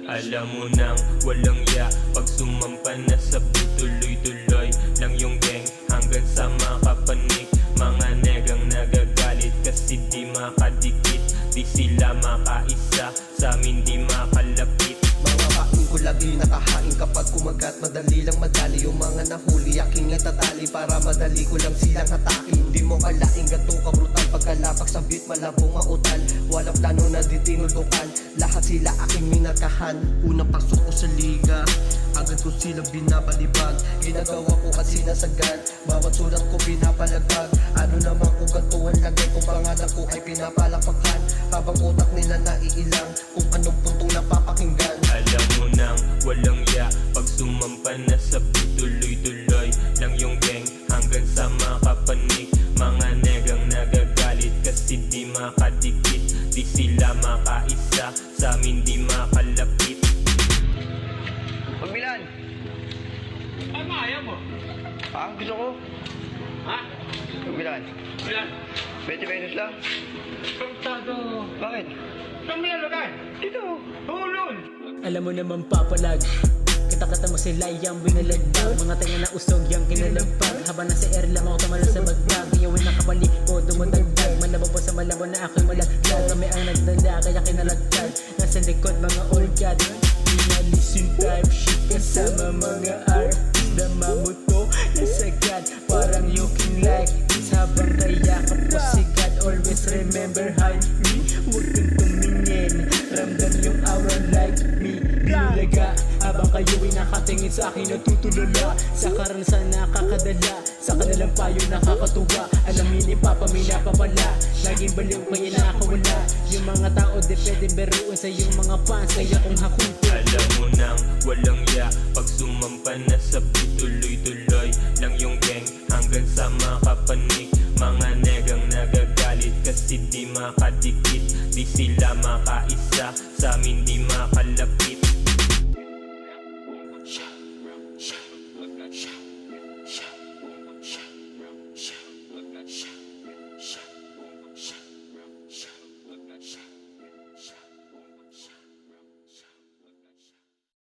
Alam mo nang walang ya, pag sumampa na sa beat, tuloy-tuloy lang yung gang hanggang sa makapanik. Mga negang nagagalit kasi di makadikit, di sila makaisa, sa amin di makalapit. Mga kain ko lagi nakahain kapag kumagat, madali lang madali yung mga nahuli, aking natatali para madali ko lang silang hatakin. Di mo kalaing ganto ka brutal, pagkalapak sa beat malabong mautal, walang plano na di tinuldukan, lahat sila aking minarkahan. Unang pasok ko sa liga, agad ko sila binabalibag, ginagawa ko at sinasagan, bawat sulat ko pinapalagpag. Ano naman kung ganto ang lagay kung pangalan ko ay pinapalakpakan, habang utak nila naiilang kung anong puntong napapakinggan. Alam mo nang walang ya, pag sumampa na sa beat, tuloy-tuloy lang yung gang hanggang sa makapanik. Mga negang nagagalit kasi di makadikit, di sila makaisa, sa amin di makalapit. Pagbilan! Ano ayaw mo? Gusto ko. Ha? Pagbilan. Ilan? 20 pesos lang. Pagtado. Bakit? Saan mo nalagay? Dito. Hulun! Alam mo naman papalag, kata-kata mo sila yung binalagbag, mga tenga na usog yung kinalagpag. Habang nasa air lang ako tumalon sa bagbag, iyawin na kabalik ko dumadagdag, malabo pa sa malabo na ako'y malaglag. Kami ang nagdala kaya kinalagtag, nasa likod mga old god, pinalisin type shit kasama mga artist na mamuto na sagad, parang you can like this habang kaya ka po sigat. Always remember hide me, huwag kang tumingin, ramdam yung aura like me. Binulaga habang kayo'y nakatingin sa akin natutulala, sa karanasan nakakadala, sa kanilang payo nakakatuwa. Alamin ipapamina pa pala, laging baliw kaya nakawala. Yung mga tao di pwedeng beruin sa yung mga fans, kaya kung hakutin. Alam mo nang walang ya, pag sumampa na sa beat, tuloy-tuloy lang yung gang hanggang sa makapanik.